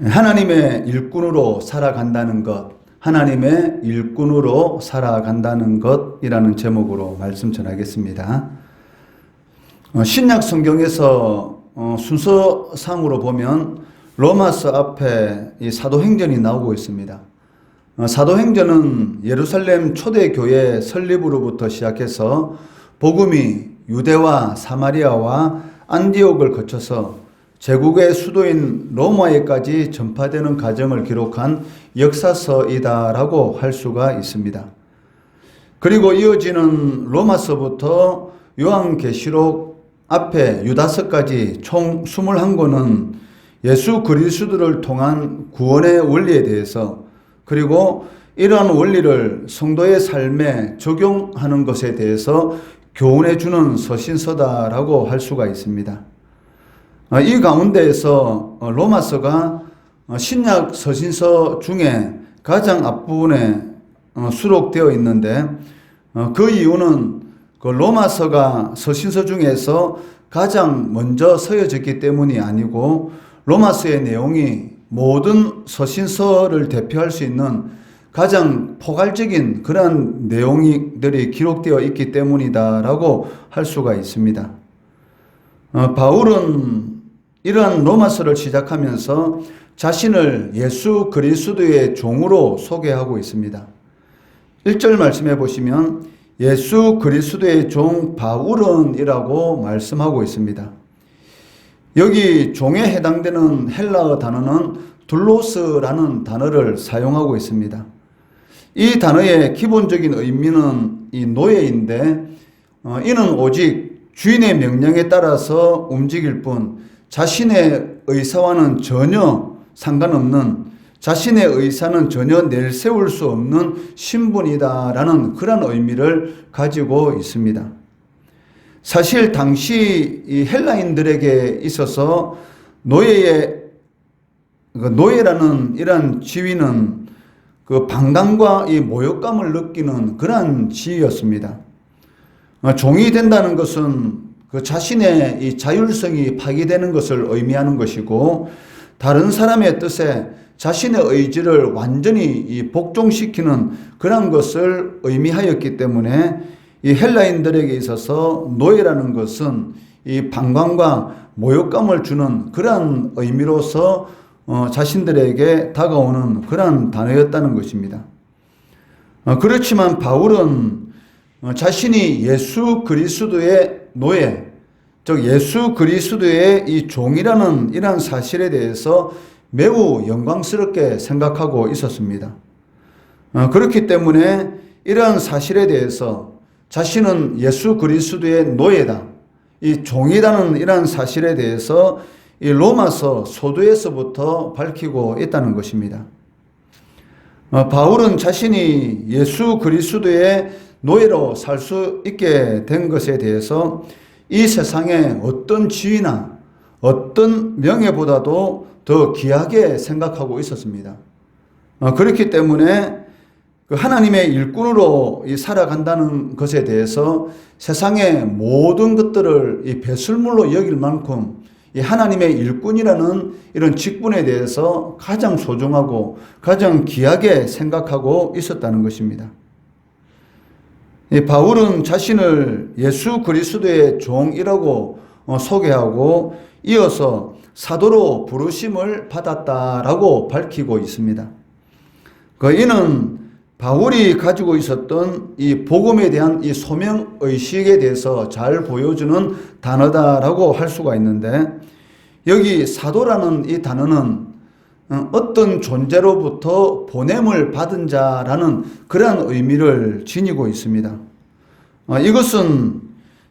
하나님의 일꾼으로 살아간다는 것, 하나님의 일꾼으로 살아간다는 것이라는 제목으로 말씀 전하겠습니다. 신약 성경에서 순서상으로 보면 로마서 앞에 이 사도행전이 나오고 있습니다. 사도행전은 예루살렘 초대교회 설립으로부터 시작해서 복음이 유대와 사마리아와 안디옥을 거쳐서 제국의 수도인 로마에까지 전파되는 과정을 기록한 역사서이다라고 할 수가 있습니다. 그리고 이어지는 로마서부터 요한계시록 앞에 유다서까지 총 21권은 예수 그리스도를 통한 구원의 원리에 대해서, 그리고 이러한 원리를 성도의 삶에 적용하는 것에 대해서 교훈해 주는 서신서다라고 할 수가 있습니다. 이 가운데에서 로마서가 신약 서신서 중에 가장 앞부분에 수록되어 있는데, 그 이유는 그 로마서가 서신서 중에서 가장 먼저 쓰여졌기 때문이 아니고, 로마서의 내용이 모든 서신서를 대표할 수 있는 가장 포괄적인 그러한 내용들이 기록되어 있기 때문이다라고 할 수가 있습니다. 바울은 이러한 로마서를 시작하면서 자신을 예수 그리스도의 종으로 소개하고 있습니다. 1절 말씀해 보시면 예수 그리스도의 종 바울은이라고 말씀하고 있습니다. 여기 종에 해당되는 헬라어 단어는 둘로스라는 단어를 사용하고 있습니다. 이 단어의 기본적인 의미는 이 노예인데, 이는 오직 주인의 명령에 따라서 움직일 뿐 자신의 의사와는 전혀 상관없는, 자신의 의사는 전혀 내세울 수 없는 신분이다라는 그런 의미를 가지고 있습니다. 사실 당시 이 헬라인들에게 있어서 노예라는 이러한 지위는 그 반감과 이 모욕감을 느끼는 그러한 지위였습니다. 종이 된다는 것은 그 자신의 이 자율성이 파괴되는 것을 의미하는 것이고, 다른 사람의 뜻에 자신의 의지를 완전히 복종시키는 그런 것을 의미하였기 때문에 이 헬라인들에게 있어서 노예라는 것은 이 반감과 모욕감을 주는 그런 의미로서 자신들에게 다가오는 그런 단어였다는 것입니다. 그렇지만 바울은 자신이 예수 그리스도의 노예, 즉 예수 그리스도의 이 종이라는 이러한 사실에 대해서 매우 영광스럽게 생각하고 있었습니다. 그렇기 때문에 이러한 사실에 대해서 자신은 예수 그리스도의 노예다, 이 종이라는 이러한 사실에 대해서 이 로마서 소두에서부터 밝히고 있다는 것입니다. 바울은 자신이 예수 그리스도의 노예로 살 수 있게 된 것에 대해서 이 세상의 어떤 지위나 어떤 명예보다도 더 귀하게 생각하고 있었습니다. 그렇기 때문에 하나님의 일꾼으로 살아간다는 것에 대해서 세상의 모든 것들을 이 배설물로 여길 만큼 이 하나님의 일꾼이라는 이런 직분에 대해서 가장 소중하고 가장 귀하게 생각하고 있었다는 것입니다. 바울은 자신을 예수 그리스도의 종이라고 소개하고 이어서 사도로 부르심을 받았다라고 밝히고 있습니다. 이는 바울이 가지고 있었던 이 복음에 대한 이 소명의식에 대해서 잘 보여주는 단어다라고 할 수가 있는데, 여기 사도라는 이 단어는 어떤 존재로부터 보냄을 받은 자라는 그러한 의미를 지니고 있습니다. 이것은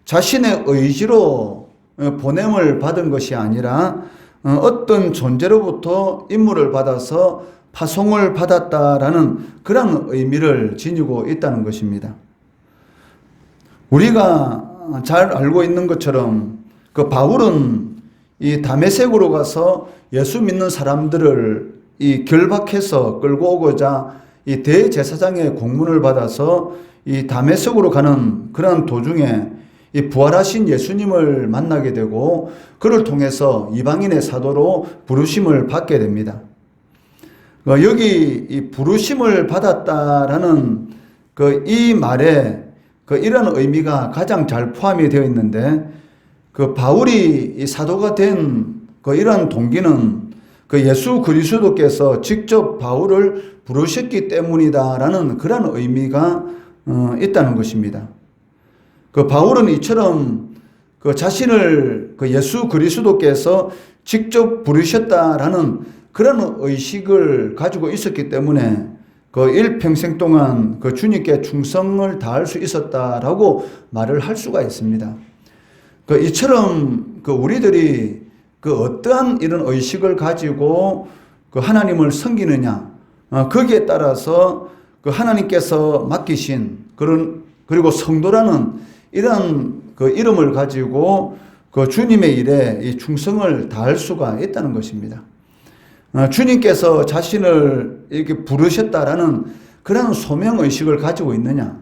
자신의 의지로 보냄을 받은 것이 아니라 어떤 존재로부터 임무를 받아서 파송을 받았다라는 그런 의미를 지니고 있다는 것입니다. 우리가 잘 알고 있는 것처럼 그 바울은 이 다메섹으로 가서 예수 믿는 사람들을 이 결박해서 끌고 오고자 이 대제사장의 공문을 받아서 이 다메섹으로 가는 그런 도중에 이 부활하신 예수님을 만나게 되고, 그를 통해서 이방인의 사도로 부르심을 받게 됩니다. 여기 이 부르심을 받았다라는 이 말에 이런 의미가 가장 잘 포함이 되어 있는데, 바울이 이 사도가 된 이런 동기는 예수 그리스도께서 직접 바울을 부르셨기 때문이다라는 그런 의미가 있다는 것입니다. 바울은 이처럼 자신을 예수 그리스도께서 직접 부르셨다라는 그런 의식을 가지고 있었기 때문에 일평생 동안 주님께 충성을 다할 수 있었다라고 말을 할 수가 있습니다. 이처럼 우리들이 어떠한 이런 의식을 가지고 하나님을 섬기느냐, 거기에 따라서 하나님께서 맡기신 그리고 성도라는 이런 이름을 가지고 주님의 일에 이 충성을 다할 수가 있다는 것입니다. 주님께서 자신을 이렇게 부르셨다라는 그런 소명의식을 가지고 있느냐,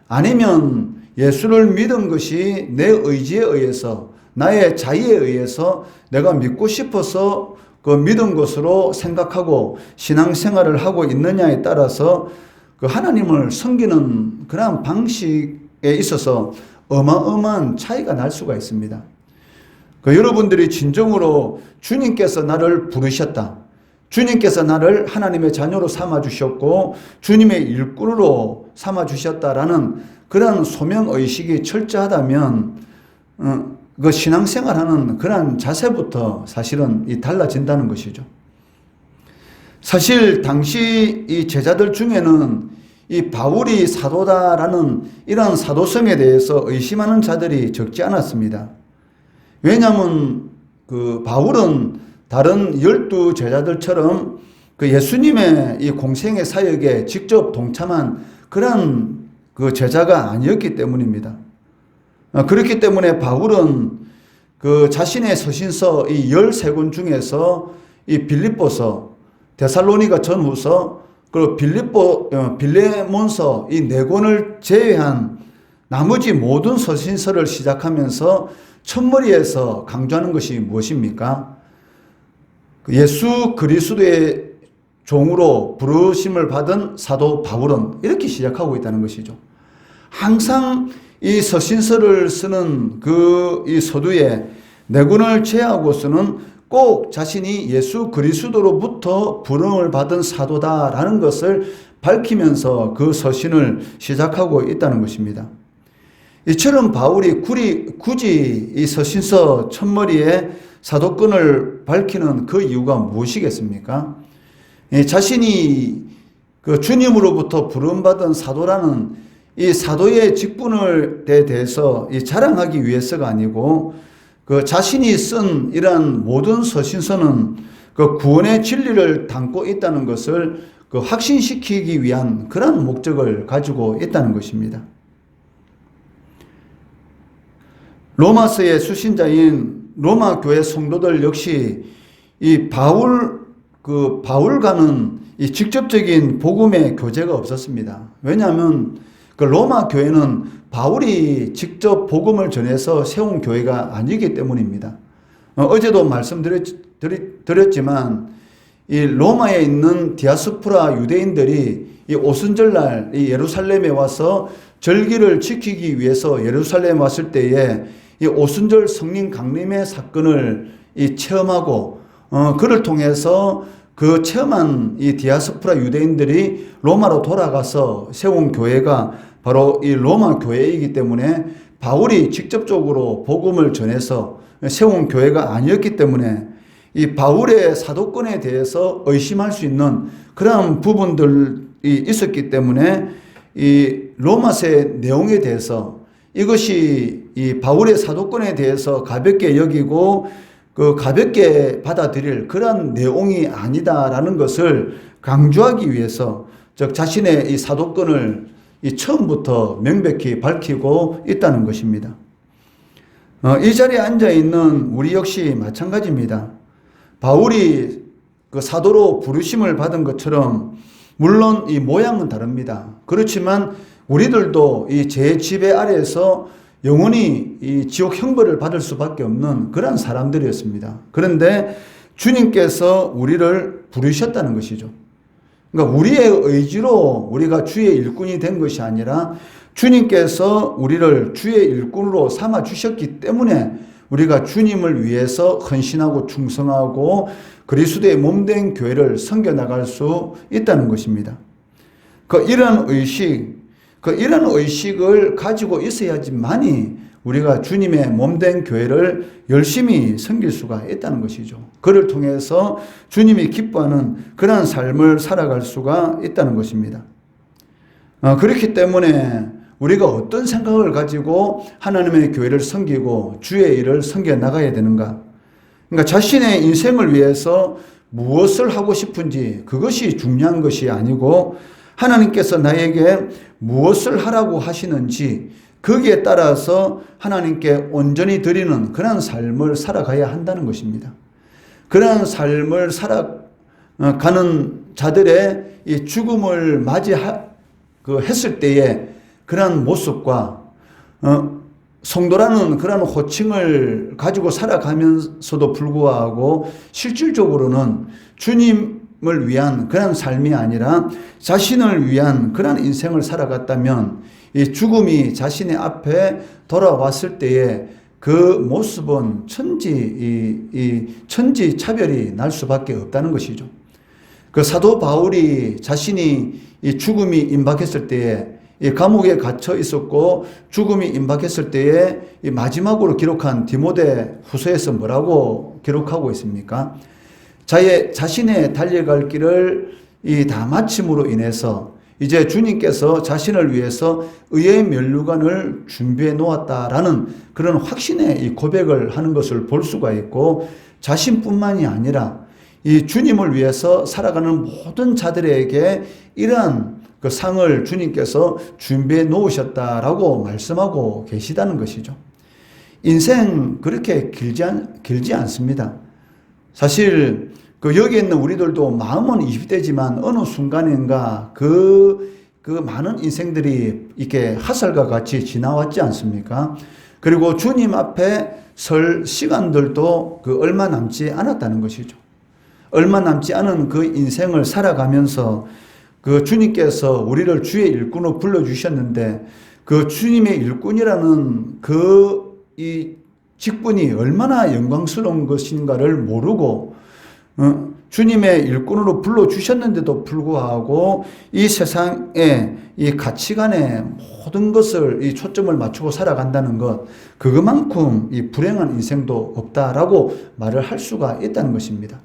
아니면 예수를 믿은 것이 내 의지에 의해서, 나의 자의에 의해서 내가 믿고 싶어서 믿은 것으로 생각하고 신앙생활을 하고 있느냐에 따라서 하나님을 섬기는 그런 방식에 있어서 어마어마한 차이가 날 수가 있습니다. 여러분들이 진정으로 주님께서 나를 부르셨다, 주님께서 나를 하나님의 자녀로 삼아주셨고 주님의 일꾼으로 삼아주셨다라는 그런 소명의식이 철저하다면 신앙생활하는 그런 자세부터 사실은 달라진다는 것이죠. 사실 당시 이 제자들 중에는 이 바울이 사도다라는 이런 사도성에 대해서 의심하는 자들이 적지 않았습니다. 왜냐하면 바울은 다른 12 제자들처럼 예수님의 이 공생의 사역에 직접 동참한 그런 제자가 아니었기 때문입니다. 그렇기 때문에 바울은 자신의 서신서 이 13권 중에서 이 빌립보서, 데살로니가 전후서, 그리고 빌레몬서 이 4권을 제외한 나머지 모든 서신서를 시작하면서 첫머리에서 강조하는 것이 무엇입니까? 예수 그리스도의 종으로 부르심을 받은 사도 바울은 이렇게 시작하고 있다는 것이죠. 항상 이 서신서를 쓰는 이 서두에 4권을 제외하고서는 꼭 자신이 예수 그리스도로부터 부름을 받은 사도다라는 것을 밝히면서 그 서신을 시작하고 있다는 것입니다. 이처럼 바울이 굳이 이 서신서 첫머리에 사도권을 밝히는 그 이유가 무엇이겠습니까? 자신이 주님으로부터 부름받은 사도라는 이 사도의 직분에 대해서 자랑하기 위해서가 아니고 자신이 쓴 이러한 모든 서신서는 구원의 진리를 담고 있다는 것을 확신시키기 위한 그런 목적을 가지고 있다는 것입니다. 로마서의 수신자인 로마 교회 성도들 역시 이 바울과는 이 직접적인 복음의 교제가 없었습니다. 왜냐하면 로마 교회는 바울이 직접 복음을 전해서 세운 교회가 아니기 때문입니다. 어제도 말씀드렸지만 이 로마에 있는 디아스포라 유대인들이 이 오순절날 이 예루살렘에 와서 절기를 지키기 위해서 예루살렘에 왔을 때에 이 오순절 성령 강림의 사건을 체험하고 그를 통해서 그 체험한 이 디아스포라 유대인들이 로마로 돌아가서 세운 교회가 바로 이 로마 교회이기 때문에 바울이 직접적으로 복음을 전해서 세운 교회가 아니었기 때문에 이 바울의 사도권에 대해서 의심할 수 있는 그런 부분들이 있었기 때문에 이 로마서의 내용에 대해서 이것이 이 바울의 사도권에 대해서 가볍게 여기고 가볍게 받아들일 그런 내용이 아니다라는 것을 강조하기 위해서 즉 자신의 이 사도권을 처음부터 명백히 밝히고 있다는 것입니다. 이 자리에 앉아 있는 우리 역시 마찬가지입니다. 바울이 사도로 부르심을 받은 것처럼 물론 이 모양은 다릅니다. 그렇지만 우리들도 이 제 지배 아래에서 영원히 이 지옥 형벌을 받을 수밖에 없는 그런 사람들이었습니다. 그런데 주님께서 우리를 부르셨다는 것이죠. 그러니까 우리의 의지로 우리가 주의 일꾼이 된 것이 아니라 주님께서 우리를 주의 일꾼으로 삼아 주셨기 때문에 우리가 주님을 위해서 헌신하고 충성하고 그리스도의 몸된 교회를 섬겨나갈 수 있다는 것입니다. 이런 의식을 가지고 있어야지만이 우리가 주님의 몸된 교회를 열심히 섬길 수가 있다는 것이죠. 그를 통해서 주님이 기뻐하는 그런 삶을 살아갈 수가 있다는 것입니다. 그렇기 때문에 우리가 어떤 생각을 가지고 하나님의 교회를 섬기고 주의 일을 섬겨 나가야 되는가? 그러니까 자신의 인생을 위해서 무엇을 하고 싶은지 그것이 중요한 것이 아니고 하나님께서 나에게 무엇을 하라고 하시는지 거기에 따라서 하나님께 온전히 드리는 그런 삶을 살아가야 한다는 것입니다. 그런 삶을 살아가는 자들의 이 죽음을 맞이했을 때에 그런 모습과 성도라는 그런 호칭을 가지고 살아가면서도 불구하고 실질적으로는 주님을 위한 그런 삶이 아니라 자신을 위한 그런 인생을 살아갔다면 이 죽음이 자신의 앞에 돌아왔을 때에 그 모습은 천지 차별이 날 수밖에 없다는 것이죠. 그 사도 바울이 자신이 이 죽음이 임박했을 때에 이 감옥에 갇혀 있었고 죽음이 임박했을 때에 이 마지막으로 기록한 디모데 후서에서 뭐라고 기록하고 있습니까? 자신의 달려갈 길을 다 마침으로 인해서 이제 주님께서 자신을 위해서 의의 면류관을 준비해 놓았다라는 그런 확신의 이 고백을 하는 것을 볼 수가 있고 자신뿐만이 아니라 이 주님을 위해서 살아가는 모든 자들에게 이러한 그 상을 주님께서 준비해 놓으셨다라고 말씀하고 계시다는 것이죠. 인생 그렇게 길지 않습니다. 사실 여기에 있는 우리들도 마음은 20대지만 어느 순간인가 그 많은 인생들이 이렇게 화살과 같이 지나왔지 않습니까? 그리고 주님 앞에 설 시간들도 얼마 남지 않았다는 것이죠. 얼마 남지 않은 그 인생을 살아가면서 주님께서 우리를 주의 일꾼으로 불러주셨는데 그 주님의 일꾼이라는 이 직분이 얼마나 영광스러운 것인가를 모르고 주님의 일꾼으로 불러주셨는데도 불구하고 이 세상에 이 가치관에 모든 것을 이 초점을 맞추고 살아간다는 것, 그것만큼 이 불행한 인생도 없다라고 말을 할 수가 있다는 것입니다.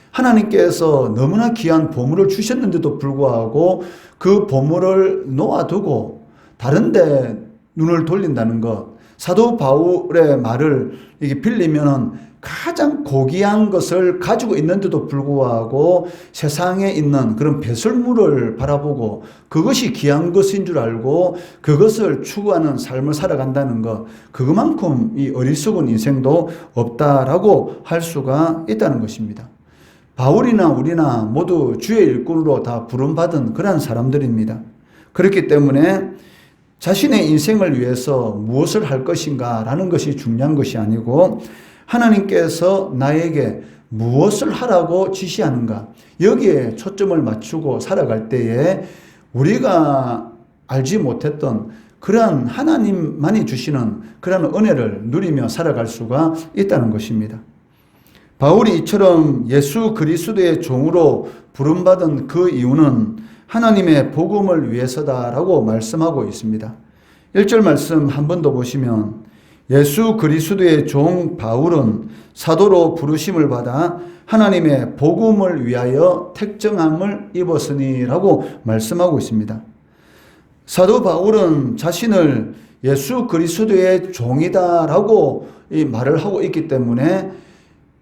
하나님께서 너무나 귀한 보물을 주셨는데도 불구하고 그 보물을 놓아두고 다른 데 눈을 돌린다는 것, 사도 바울의 말을 이게 빌리면은 가장 고귀한 것을 가지고 있는데도 불구하고 세상에 있는 그런 배설물을 바라보고 그것이 귀한 것인 줄 알고 그것을 추구하는 삶을 살아간다는 것, 그것만큼 이 어리석은 인생도 없다라고 할 수가 있다는 것입니다. 바울이나 우리나 모두 주의 일꾼으로 다 부름받은 그런 사람들입니다. 그렇기 때문에 자신의 인생을 위해서 무엇을 할 것인가 라는 것이 중요한 것이 아니고 하나님께서 나에게 무엇을 하라고 지시하는가, 여기에 초점을 맞추고 살아갈 때에 우리가 알지 못했던 그러한 하나님만이 주시는 그러한 은혜를 누리며 살아갈 수가 있다는 것입니다. 바울이 이처럼 예수 그리스도의 종으로 부름받은 그 이유는 하나님의 복음을 위해서다라고 말씀하고 있습니다. 1절 말씀 한 번 더 보시면 예수 그리스도의 종 바울은 사도로 부르심을 받아 하나님의 복음을 위하여 택정함을 입었으니라고 말씀하고 있습니다. 사도 바울은 자신을 예수 그리스도의 종이다라고 이 말을 하고 있기 때문에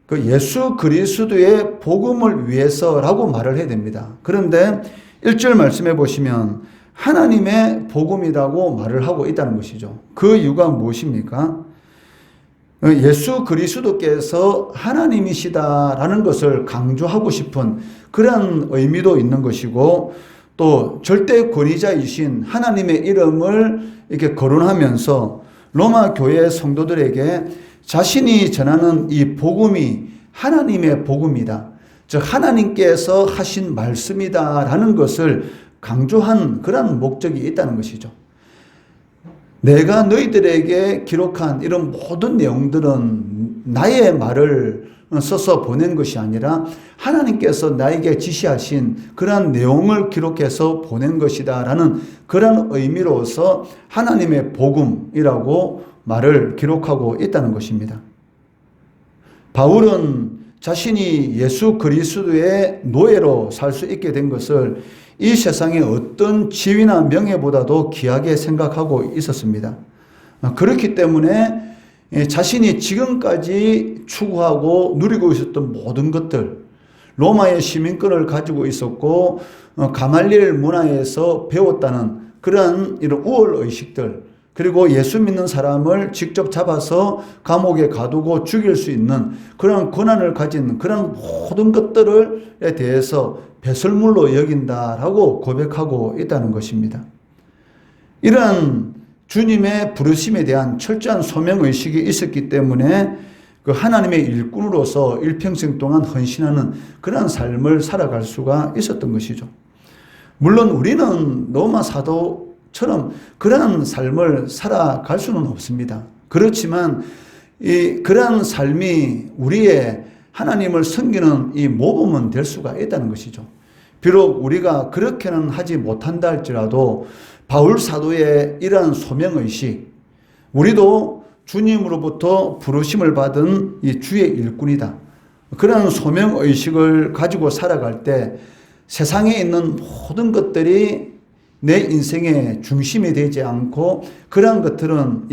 그 예수 그리스도의 복음을 위해서라고 말을 해야 됩니다. 그런데 1절 말씀해 보시면 하나님의 복음이라고 말을 하고 있다는 것이죠. 그 이유가 무엇입니까? 예수 그리스도께서 하나님이시다라는 것을 강조하고 싶은 그런 의미도 있는 것이고 또 절대 권위자이신 하나님의 이름을 이렇게 거론하면서 로마 교회 성도들에게 자신이 전하는 이 복음이 하나님의 복음이다. 즉 하나님께서 하신 말씀이다라는 것을 강조한 그런 목적이 있다는 것이죠. 내가 너희들에게 기록한 이런 모든 내용들은 나의 말을 써서 보낸 것이 아니라 하나님께서 나에게 지시하신 그러한 내용을 기록해서 보낸 것이다 라는 그런 의미로서 하나님의 복음이라고 말을 기록하고 있다는 것입니다. 바울은 자신이 예수 그리스도의 노예로 살 수 있게 된 것을 이 세상의 어떤 지위나 명예보다도 귀하게 생각하고 있었습니다. 그렇기 때문에 자신이 지금까지 추구하고 누리고 있었던 모든 것들, 로마의 시민권을 가지고 있었고 가말리엘 문화에서 배웠다는 그런 이런 우월의식들, 그리고 예수 믿는 사람을 직접 잡아서 감옥에 가두고 죽일 수 있는 그런 권한을 가진 그런 모든 것들에 대해서 배설물로 여긴다라고 고백하고 있다는 것입니다. 이런 주님의 부르심에 대한 철저한 소명의식이 있었기 때문에 그 하나님의 일꾼으로서 일평생 동안 헌신하는 그런 삶을 살아갈 수가 있었던 것이죠. 물론 우리는 로마 사도처럼 그런 삶을 살아갈 수는 없습니다. 그렇지만 그런 삶이 우리의 하나님을 섬기는 이 모범은 될 수가 있다는 것이죠. 비록 우리가 그렇게는 하지 못한다 할지라도 바울 사도의 이러한 소명의식, 우리도 주님으로부터 부르심을 받은 이 주의 일꾼이다. 그런 소명의식을 가지고 살아갈 때 세상에 있는 모든 것들이 내 인생의 중심이 되지 않고 그러한 것들은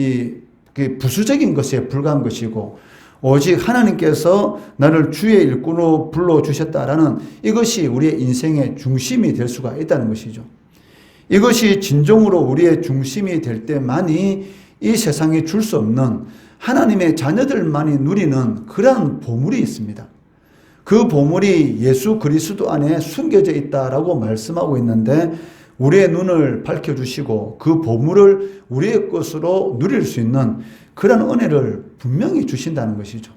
부수적인 것에 불과한 것이고 오직 하나님께서 나를 주의 일꾼으로 불러주셨다라는 이것이 우리의 인생의 중심이 될 수가 있다는 것이죠. 이것이 진정으로 우리의 중심이 될 때만이 이 세상에 줄 수 없는 하나님의 자녀들만이 누리는 그러한 보물이 있습니다. 그 보물이 예수 그리스도 안에 숨겨져 있다라고 말씀하고 있는데 우리의 눈을 밝혀주시고 그 보물을 우리의 것으로 누릴 수 있는 그런 은혜를 분명히 주신다는 것이죠.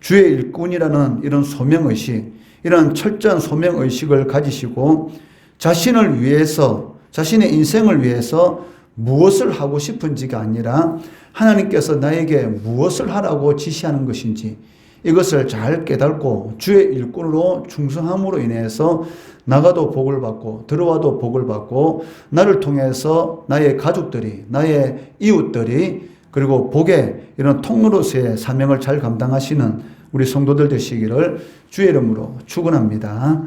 주의 일꾼이라는 이런 소명의식, 이런 철저한 소명의식을 가지시고 자신을 위해서, 자신의 인생을 위해서 무엇을 하고 싶은지가 아니라 하나님께서 나에게 무엇을 하라고 지시하는 것인지 이것을 잘 깨닫고 주의 일꾼으로 충성함으로 인해서 나가도 복을 받고 들어와도 복을 받고 나를 통해서 나의 가족들이, 나의 이웃들이 그리고 복의 이런 통로로서의 사명을 잘 감당하시는 우리 성도들 되시기를 주의 이름으로 축원합니다.